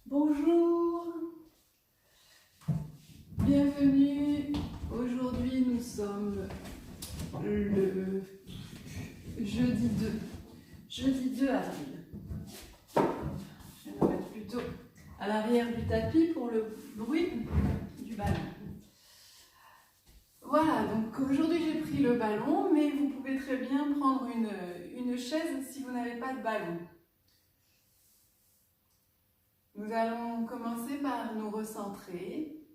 Bonjour, bienvenue. Aujourd'hui nous sommes le jeudi 2 avril. Je vais me mettre plutôt à l'arrière du tapis pour le bruit du ballon. Voilà, donc aujourd'hui j'ai pris le ballon, mais vous pouvez très bien prendre une chaise si vous n'avez pas de ballon. Nous allons commencer par nous recentrer.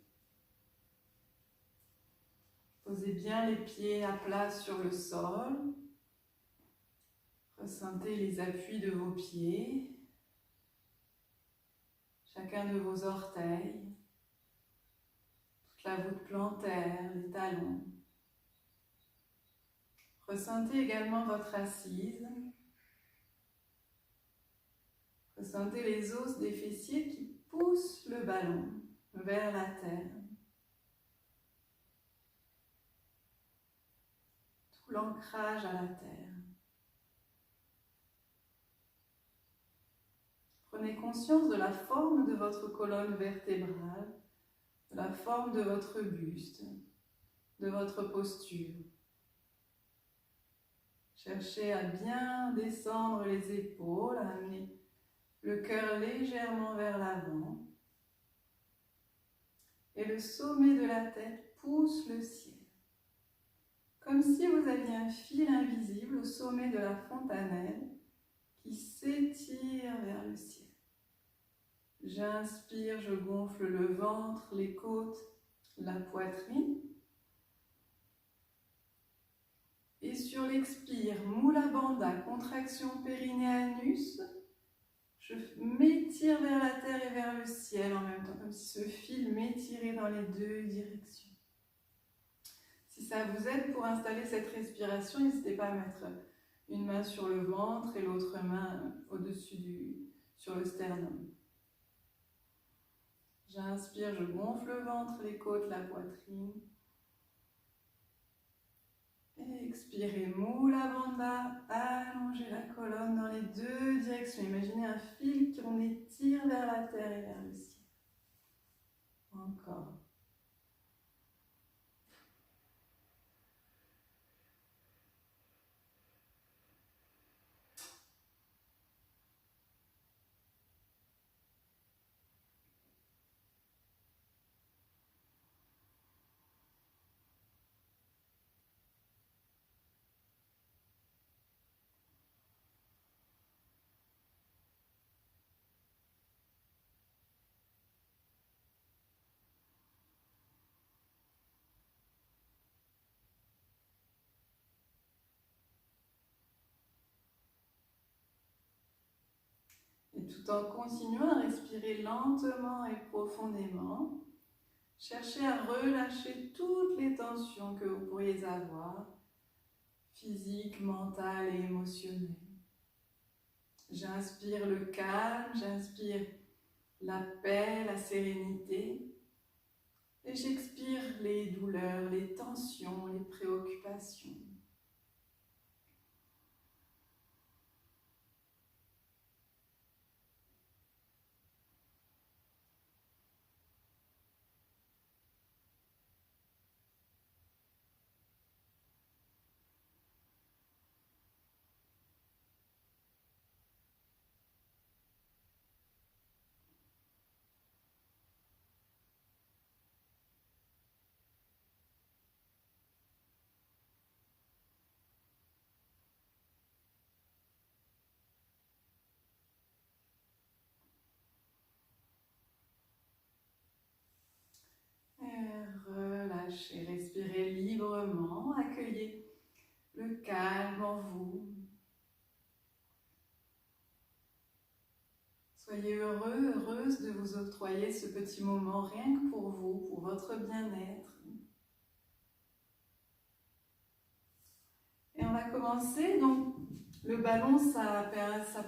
Posez bien les pieds à plat sur le sol. Ressentez les appuis de vos pieds, chacun de vos orteils, toute la voûte plantaire, les talons. Ressentez également votre assise. Ressentez les os des fessiers qui poussent le ballon vers la terre. Tout l'ancrage à la terre. Prenez conscience de la forme de votre colonne vertébrale, de la forme de votre buste, de votre posture. Cherchez à bien descendre les épaules, à amener le cœur légèrement vers l'avant. Et le sommet de la tête pousse le ciel. Comme si vous aviez un fil invisible au sommet de la fontanelle qui s'étire vers le ciel. J'inspire, je gonfle le ventre, les côtes, la poitrine. Et sur l'expire, Mula Bandha, contraction périnée-anus, je m'étire vers la terre et vers le ciel en même temps, comme si ce fil m'étirait dans les deux directions. Si ça vous aide pour installer cette respiration, n'hésitez pas à mettre une main sur le ventre et l'autre main au-dessus sur le sternum. J'inspire, je gonfle le ventre, les côtes, la poitrine. Et expirez, Mula Bandha, allongez la colonne dans les deux directions. Imaginez un fil qu'on étire vers la terre et vers le ciel. Encore. Et tout en continuant à respirer lentement et profondément, cherchez à relâcher toutes les tensions que vous pourriez avoir, physiques, mentales et émotionnelles. J'inspire le calme, j'inspire la paix, la sérénité, et j'expire les douleurs, les tensions, les préoccupations. Relâchez, respirez librement, accueillez le calme en vous. Soyez heureux, heureuse de vous octroyer ce petit moment rien que pour vous, pour votre bien-être. Et on va commencer, donc le ballon ça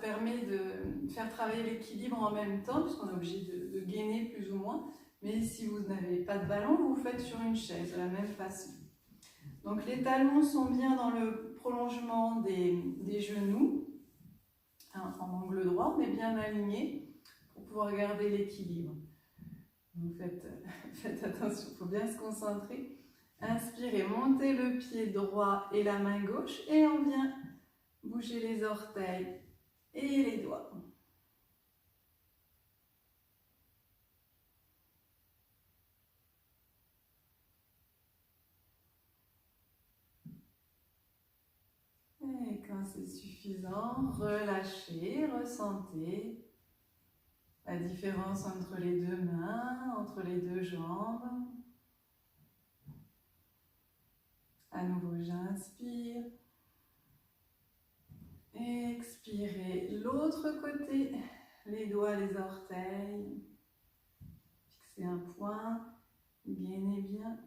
permet de faire travailler l'équilibre en même temps, puisqu'on est obligé de gainer plus ou moins. Mais si vous n'avez pas de ballon, vous faites sur une chaise de la même façon. Donc les talons sont bien dans le prolongement des genoux, hein, en angle droit, on est bien aligné pour pour pouvoir garder l'équilibre. Donc faites attention, il faut bien se concentrer. Inspirez, montez le pied droit et la main gauche et on vient bouger les orteils et les doigts. Et quand c'est suffisant, relâchez, ressentez la différence entre les deux mains, entre les deux jambes. À nouveau, j'inspire. Expirez. L'autre côté, les doigts, les orteils. Fixez un point. Gainez bien.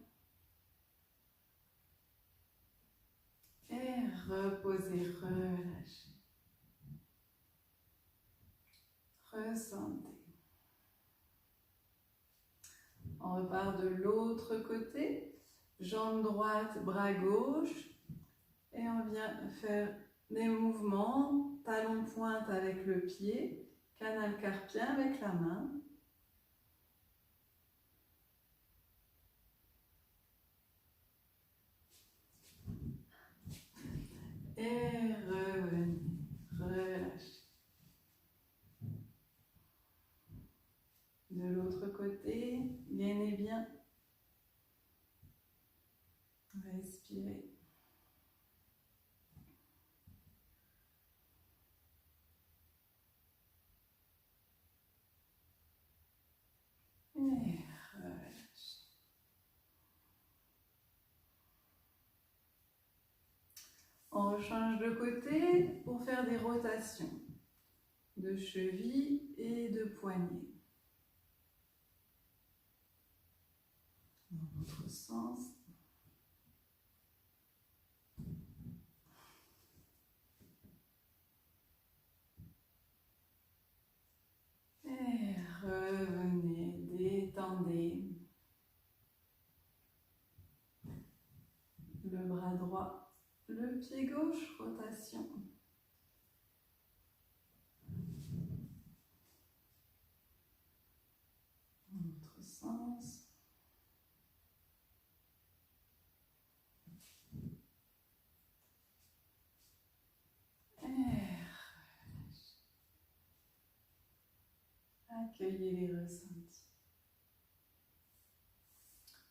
Et reposez, relâchez. Ressentez. On repart de l'autre côté. Jambe droite, bras gauche. Et on vient faire des mouvements. Talon pointe avec le pied. Canal carpien avec la main. Et revenez. Relâchez. De l'autre côté, gainez bien. Respirez. Et relâchez. On change de côté pour faire des rotations de cheville et de poignet. Dans l'autre sens. Et revenez, détendez. Le bras droit, le pied gauche, rotation. Dans l'autre sens. Accueillez les ressentis.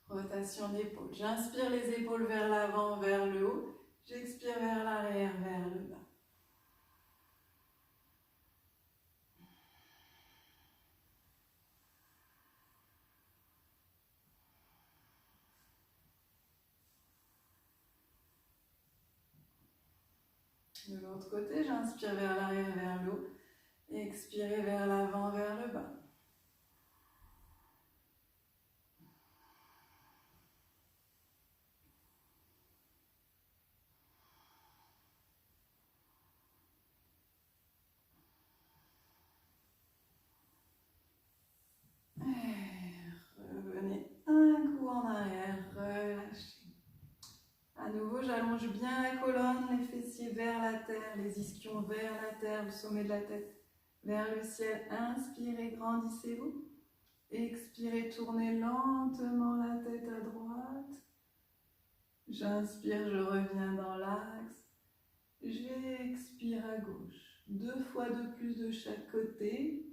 Rotation d'épaule. J'inspire les épaules vers l'avant, vers le haut. J'expire vers l'arrière, vers le bas. De l'autre côté, j'inspire vers l'arrière, vers le haut. Expirez vers l'avant, vers le bas. Revenez un coup en arrière, relâchez. À nouveau, j'allonge bien la colonne, les fessiers vers la terre, les ischions vers la terre, le sommet de la tête vers le ciel. Inspirez, grandissez-vous. Expirez, tournez lentement la tête à droite. J'inspire, je reviens dans l'axe. J'expire à gauche. 2 fois de plus de chaque côté.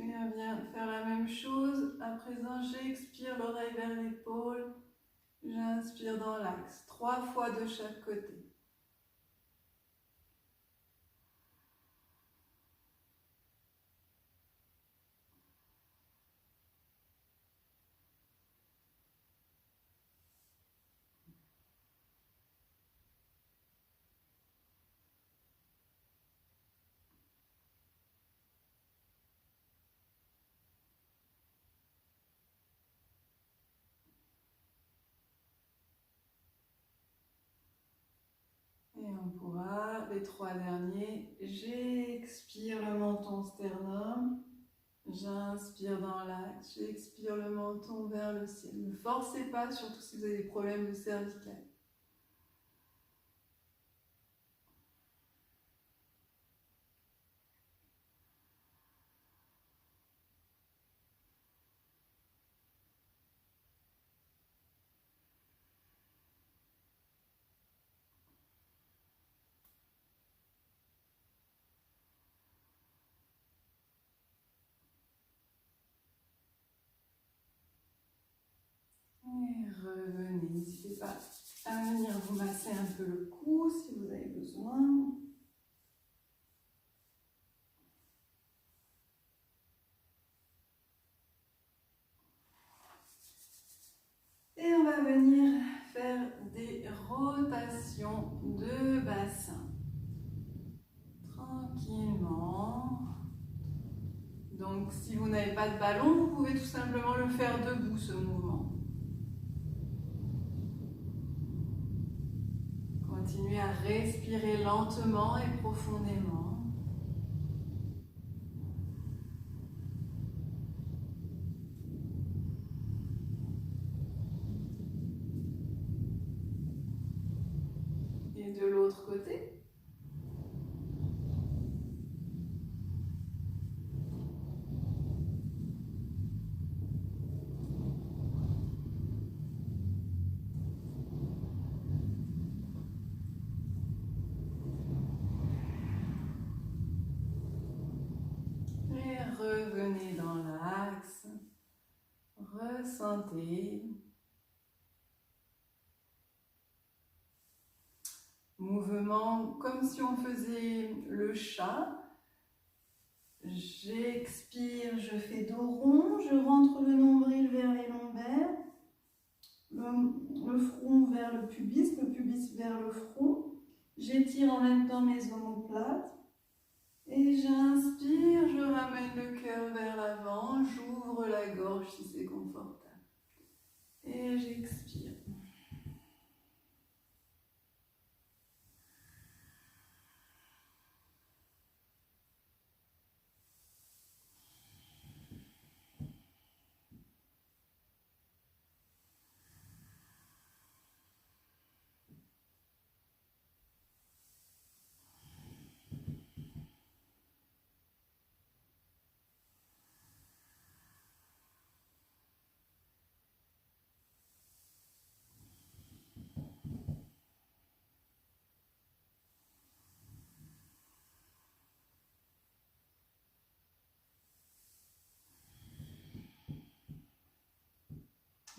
Et on vient faire la même chose. À présent, j'expire l'oreille vers l'épaule. J'inspire dans l'axe. 3 fois de chaque côté. Et on pourra, les 3 derniers, j'expire le menton sternum, j'inspire dans l'axe, j'expire le menton vers le ciel. Ne forcez pas, surtout si vous avez des problèmes de cervical. Et revenez, n'hésitez pas à venir vous masser un peu le cou si vous avez besoin. Et on va venir faire des rotations de bassin. Tranquillement. Donc si vous n'avez pas de ballon, vous pouvez tout simplement le faire debout, ce mouvement. Continuez à respirer lentement et profondément. Et de l'autre côté. Et revenez dans l'axe. Ressentez. Mouvement comme si on faisait le chat. J'expire, je fais dos rond, je rentre le nombril vers les lombaires, le front vers le pubis vers le front. J'étire en même temps mes omoplates. Et j'inspire, je ramène le cœur vers l'avant, j'ouvre la gorge si c'est confortable. Et j'expire.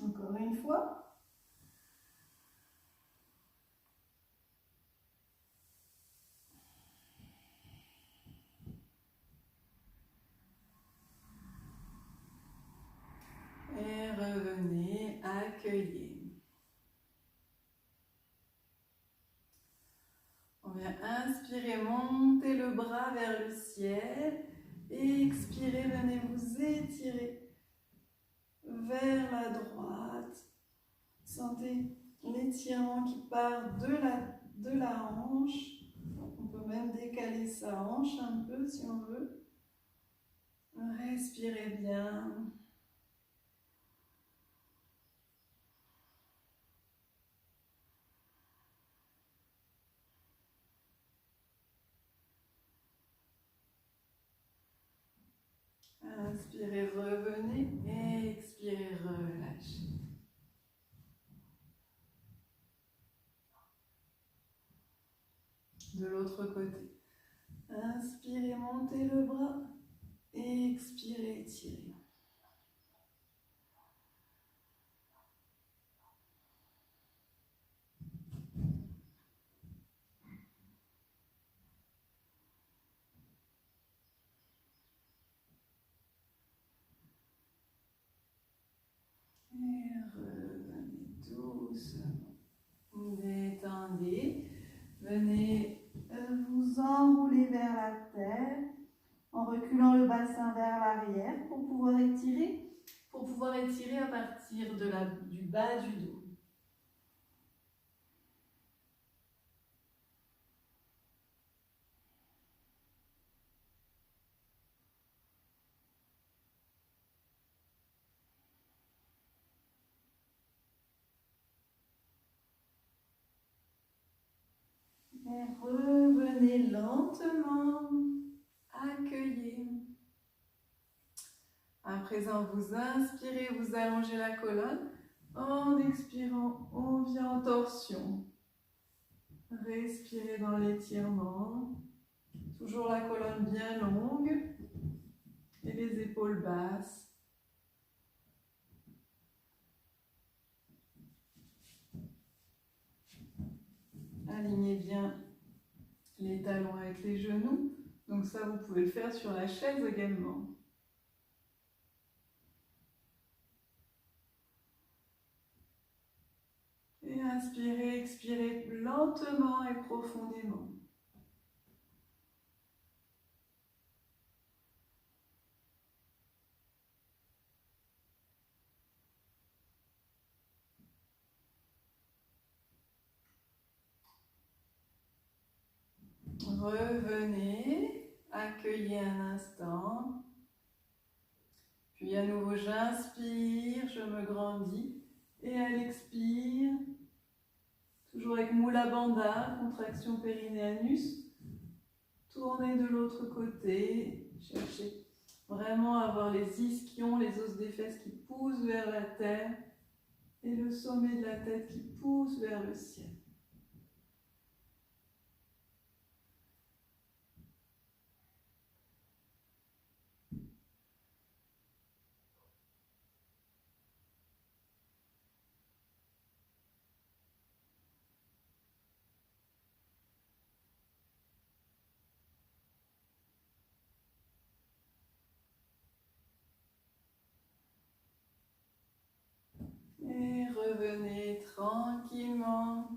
Encore une fois. Et revenez, accueillez. On vient inspirer, monter le bras vers le ciel. Expirez, venez vous étirer vers la droite. Sentez l'étirement qui part de la hanche. On peut même décaler sa hanche un peu si on veut. Respirez bien. Inspirez, revenez. Expirez, relâchez. De l'autre côté. Inspirez, montez le bras. Expirez, étirez. Et revenez doucement. Détendez. Venez vous enrouler vers la terre en reculant le bassin vers l'arrière pour pouvoir étirer à partir du bas du dos. Et revenez lentement, accueillez. À présent, vous inspirez, vous allongez la colonne. En expirant, on vient en torsion. Respirez dans l'étirement. Toujours la colonne bien longue et les épaules basses. Alignez bien les talons avec les genoux. Donc ça, vous pouvez le faire sur la chaise également. Et inspirez, expirez lentement et profondément. Revenez, accueillez un instant. Puis à nouveau, j'inspire, je me grandis. Et à l'expire, toujours avec Mula Bandha, contraction périnée-anus. Tournez de l'autre côté. Cherchez vraiment à avoir les ischions, les os des fesses qui poussent vers la terre. Et le sommet de la tête qui pousse vers le ciel. Et revenez tranquillement.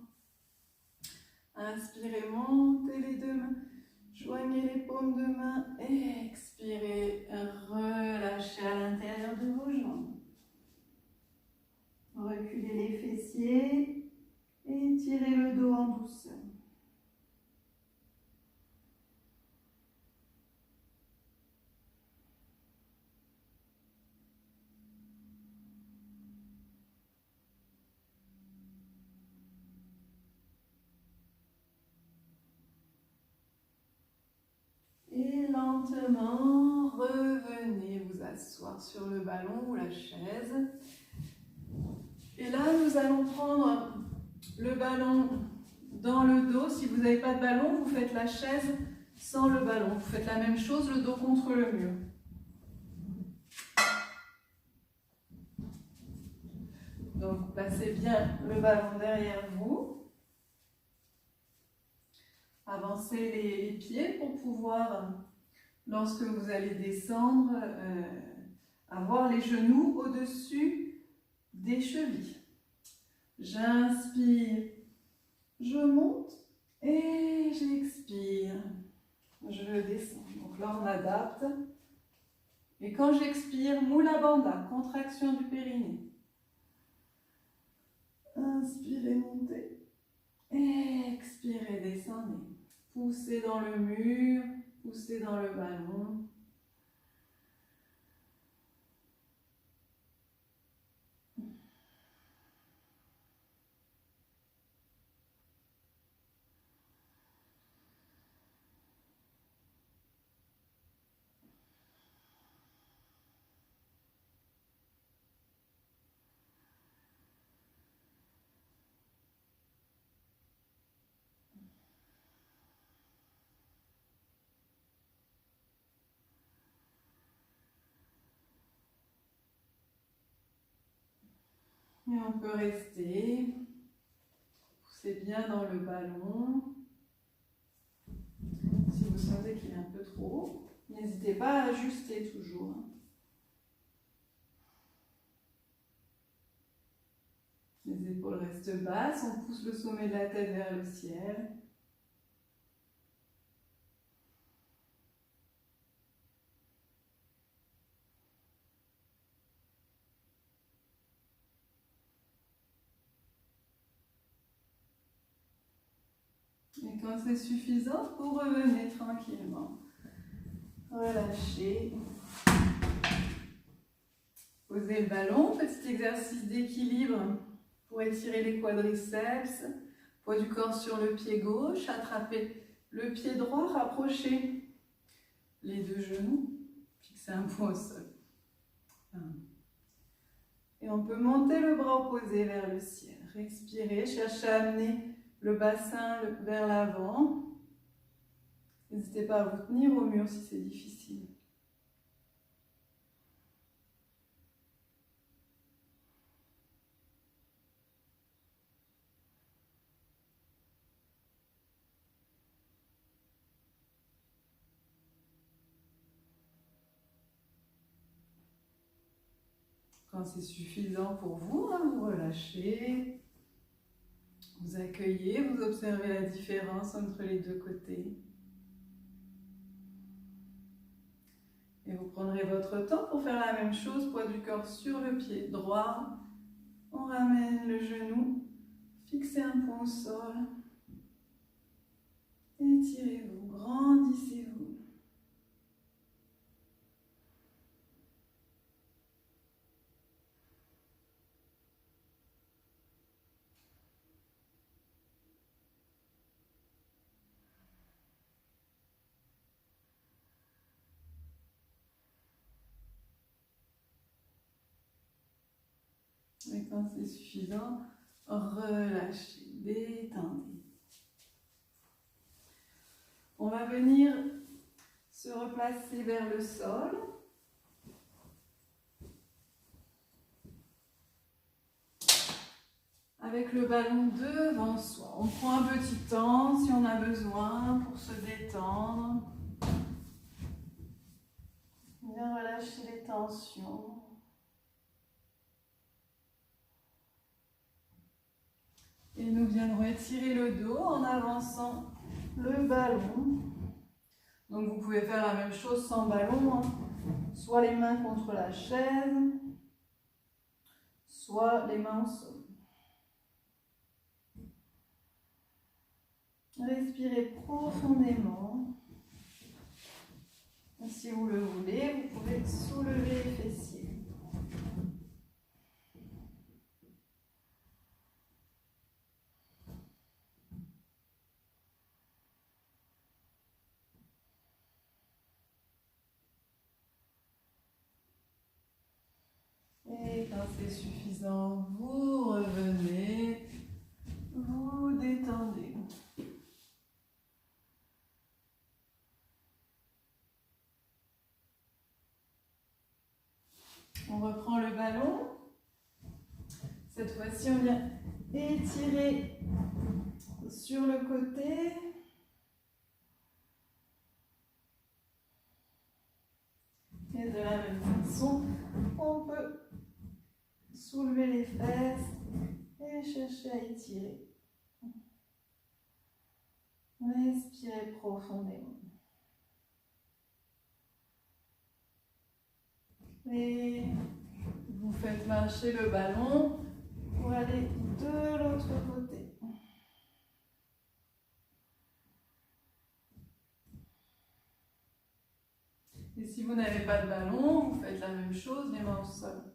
Inspirez, montez les deux mains. Joignez les paumes de main. Expirez, relâchez à l'intérieur de vos jambes. Reculez les fessiers et tirez le dos en douceur. Et lentement, revenez vous asseoir sur le ballon ou la chaise. Et là, nous allons prendre le ballon dans le dos. Si vous n'avez pas de ballon, vous faites la chaise sans le ballon. Vous faites la même chose, le dos contre le mur. Donc, placez bien le ballon derrière vous. Avancez les pieds pour pouvoir, lorsque vous allez descendre, avoir les genoux au-dessus des chevilles. J'inspire, je monte et j'expire. Je descends. Donc là, on adapte. Et quand j'expire, Mula Bandha, contraction du périnée. Inspirez, montez. Expirez, descendez. Poussez dans le mur, poussez dans le ballon. Et on peut rester. Poussez bien dans le ballon. Si vous sentez qu'il est un peu trop haut, n'hésitez pas à ajuster toujours. Les épaules restent basses, on pousse le sommet de la tête vers le ciel. Et quand c'est suffisant, vous revenez tranquillement. Relâchez. Posez le ballon, petit exercice d'équilibre pour étirer les quadriceps. Poids du corps sur le pied gauche, attrapez le pied droit, rapprochez les deux genoux, fixez un point au sol. Et on peut monter le bras opposé vers le ciel. Respirez, cherchez à amener le bassin vers l'avant. N'hésitez pas à vous tenir au mur si c'est difficile. Quand c'est suffisant pour vous, vous relâchez, vous accueillez, vous observez la différence entre les deux côtés. Et vous prendrez votre temps pour faire la même chose, poids du corps sur le pied droit. On ramène le genou, fixez un point au sol. Étirez-vous, grandissez-vous. Et quand c'est suffisant, relâchez, détendez. On va venir se replacer vers le sol. Avec le ballon devant soi. On prend un petit temps si on a besoin pour se détendre. Bien relâcher les tensions. Et nous viendrons étirer le dos en avançant le ballon. Donc vous pouvez faire la même chose sans ballon, soit les mains contre la chaise, soit les mains au sol. Respirez profondément. Et si vous le voulez, vous pouvez soulever les fessiers. Et quand c'est suffisant, vous revenez, vous détendez. On reprend le ballon. Cette fois-ci, on vient étirer sur le côté. Et de la même façon, on peut soulever les fesses et chercher à étirer. Respirez profondément. Et vous faites marcher le ballon pour aller de l'autre côté. Et si vous n'avez pas de ballon, vous faites la même chose, les mains au sol.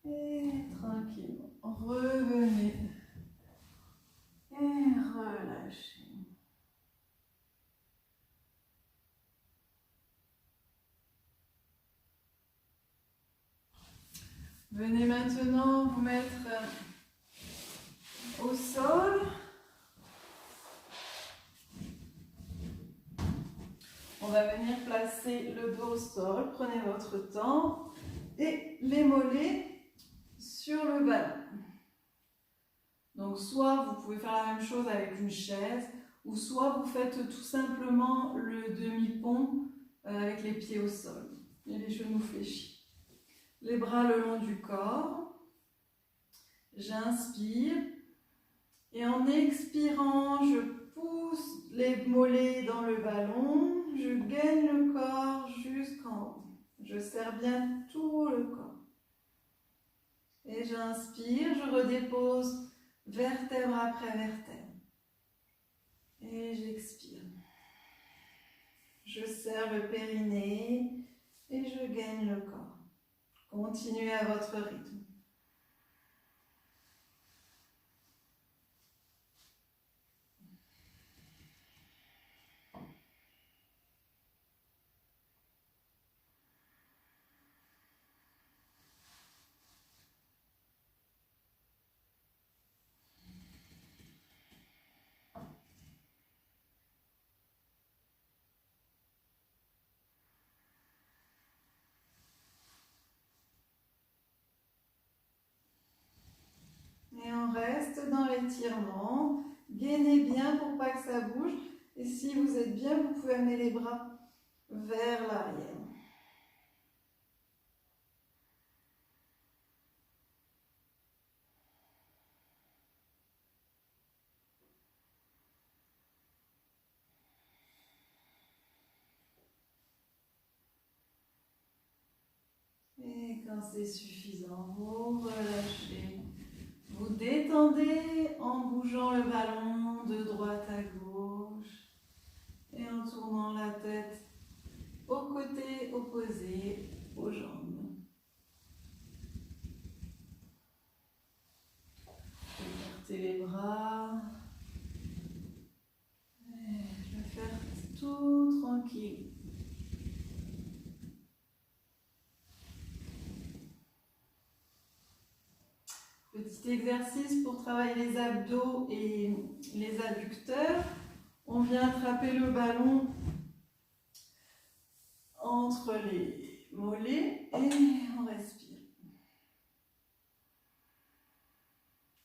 Et tranquillement, revenez et relâchez. Venez maintenant vous mettre au sol. On va venir placer le dos au sol. Prenez votre temps et les mollets sur le ballon. Donc soit vous pouvez faire la même chose avec une chaise, ou soit vous faites tout simplement le demi-pont avec les pieds au sol et les genoux fléchis. Les bras le long du corps. J'inspire et en expirant, je pousse les mollets dans le ballon. Je gaine le corps jusqu'en haut. Je serre bien tout le corps. Et j'inspire, je redépose vertèbre après vertèbre. Et j'expire. Je serre le périnée, et je gagne le corps. Continuez à votre rythme. Et on reste dans l'étirement. Gainez bien pour pas que ça bouge. Et si vous êtes bien, vous pouvez amener les bras vers l'arrière. Et quand c'est suffisant, vous relâchez. Vous détendez en bougeant le ballon de droite à gauche et en tournant la tête au côté opposé aux jambes. Écartez les bras. Et je vais faire tout tranquille. Petit exercice pour travailler les abdos et les adducteurs. On vient attraper le ballon entre les mollets et on respire.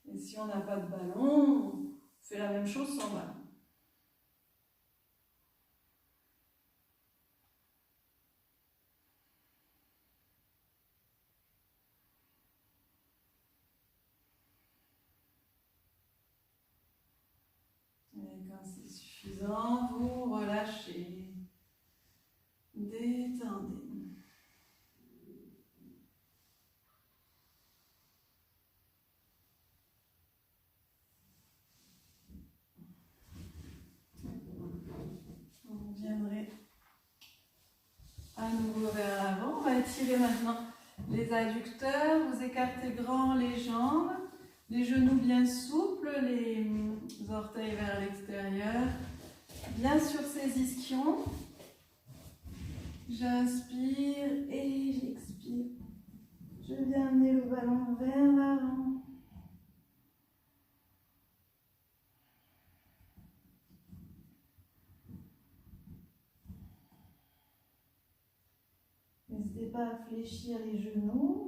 Et si on n'a pas de ballon, on fait la même chose sans ballon. Et quand c'est suffisant, vous relâchez, détendez. Vous viendrez à nouveau vers l'avant. On va étirer maintenant les adducteurs. Vous écartez grand les jambes, les genoux bien souples, les orteils vers l'extérieur. Bien sur ces ischions. J'inspire et j'expire. Je viens amener le ballon vers l'avant. N'hésitez pas à fléchir les genoux.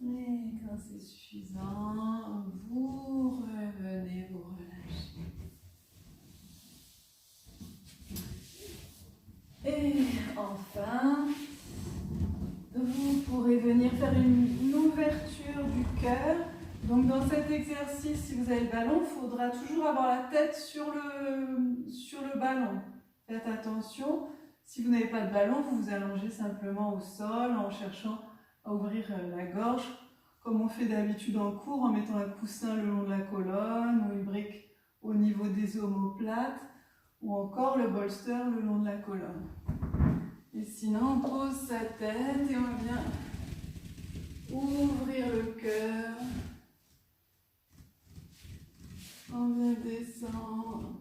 Et quand c'est suffisant, vous revenez, vous relâchez. Et enfin, vous pourrez venir faire une ouverture du cœur. Donc dans cet exercice, si vous avez le ballon, il faudra toujours avoir la tête sur le ballon. Faites attention, si vous n'avez pas de ballon, vous vous allongez simplement au sol en cherchant à ouvrir la gorge, comme on fait d'habitude en cours, en mettant un coussin le long de la colonne ou une brique au niveau des omoplates, ou encore le bolster le long de la colonne. Et sinon, on pose sa tête et on vient ouvrir le cœur. On vient descendre.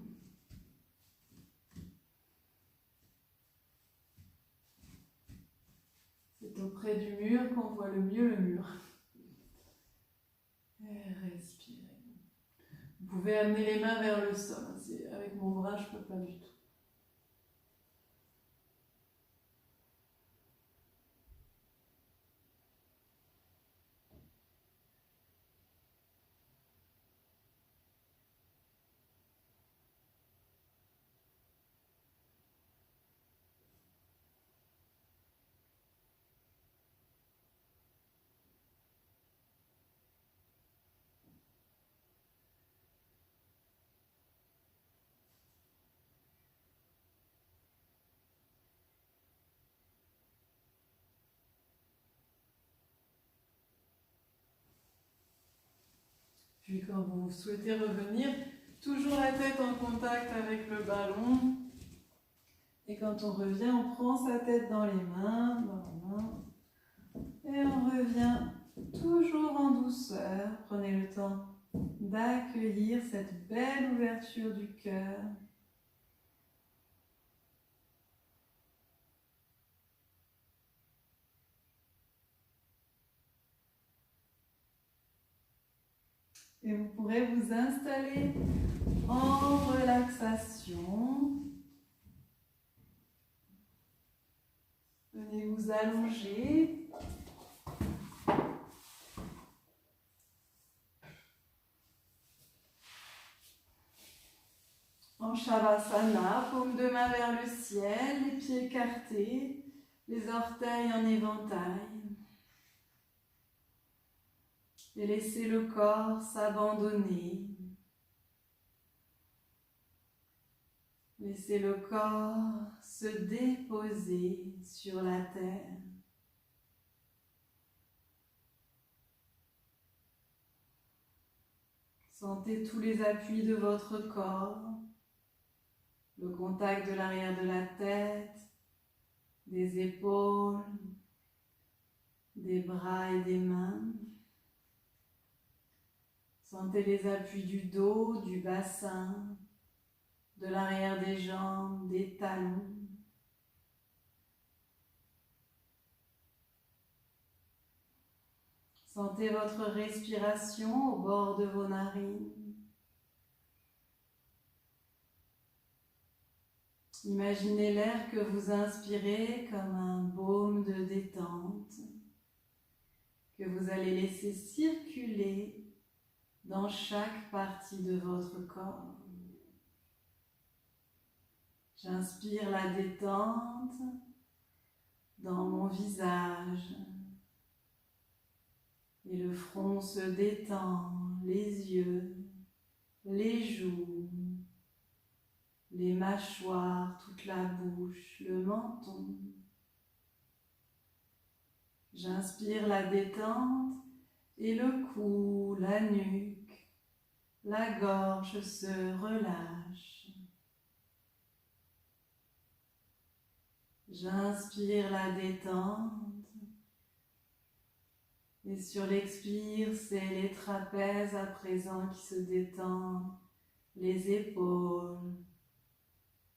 C'est auprès du mur qu'on voit le mieux le mur. Et respirez. Vous pouvez amener les mains vers le sol. Avec mon bras, je ne peux pas du tout. Puis quand vous souhaitez revenir, toujours la tête en contact avec le ballon. Et quand on revient, on prend sa tête dans les mains, et on revient toujours en douceur. Prenez le temps d'accueillir cette belle ouverture du cœur. Et vous pourrez vous installer en relaxation. Venez vous allonger. En Shavasana, paume de main vers le ciel, les pieds écartés, les orteils en éventail. Et laissez le corps s'abandonner. Laissez le corps se déposer sur la terre. Sentez tous les appuis de votre corps, le contact de l'arrière de la tête, des épaules, des bras et des mains. Sentez les appuis du dos, du bassin, de l'arrière des jambes, des talons. Sentez votre respiration au bord de vos narines. Imaginez l'air que vous inspirez comme un baume de détente que vous allez laisser circuler dans chaque partie de votre corps. J'inspire la détente dans mon visage et le front se détend, les yeux, les joues, les mâchoires, toute la bouche, le menton. J'inspire la détente et le cou, la nuque, la gorge se relâche. J'inspire la détente et sur l'expire, c'est les trapèzes à présent qui se détendent, les épaules,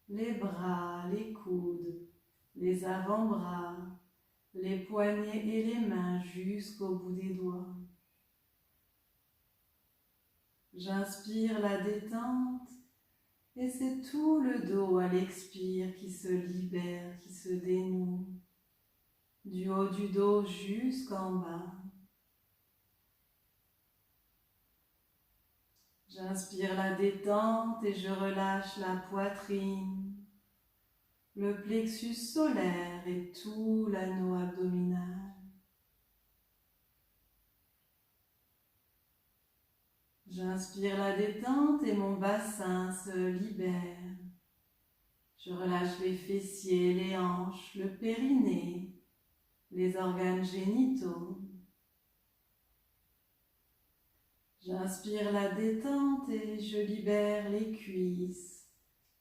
les bras, les coudes, les avant-bras, les poignets et les mains jusqu'au bout des doigts. J'inspire la détente et c'est tout le dos à l'expire qui se libère, qui se dénoue, du haut du dos jusqu'en bas. J'inspire la détente et je relâche la poitrine, le plexus solaire et tout l'anneau abdominal. J'inspire la détente et mon bassin se libère. Je relâche les fessiers, les hanches, le périnée, les organes génitaux. J'inspire la détente et je libère les cuisses,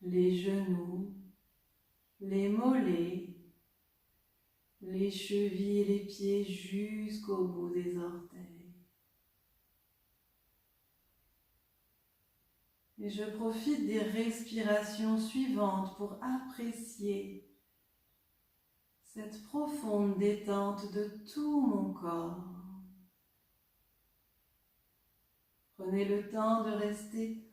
les genoux, les mollets, les chevilles et les pieds jusqu'au bout des orteils. Et je profite des respirations suivantes pour apprécier cette profonde détente de tout mon corps. Prenez le temps de rester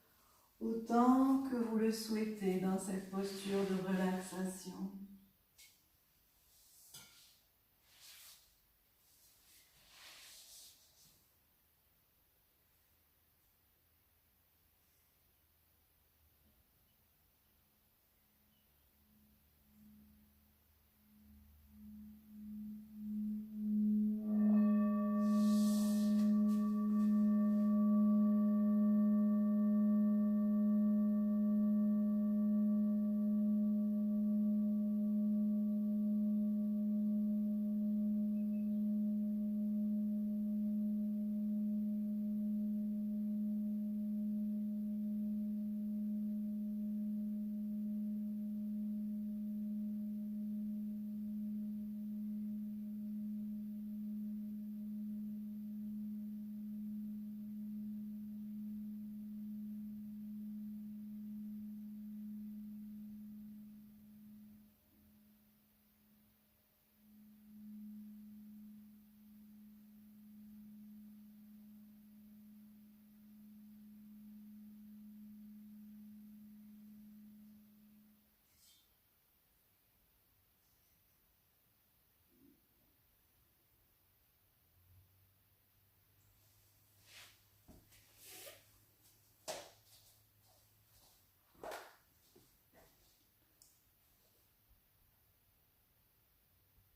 autant que vous le souhaitez dans cette posture de relaxation.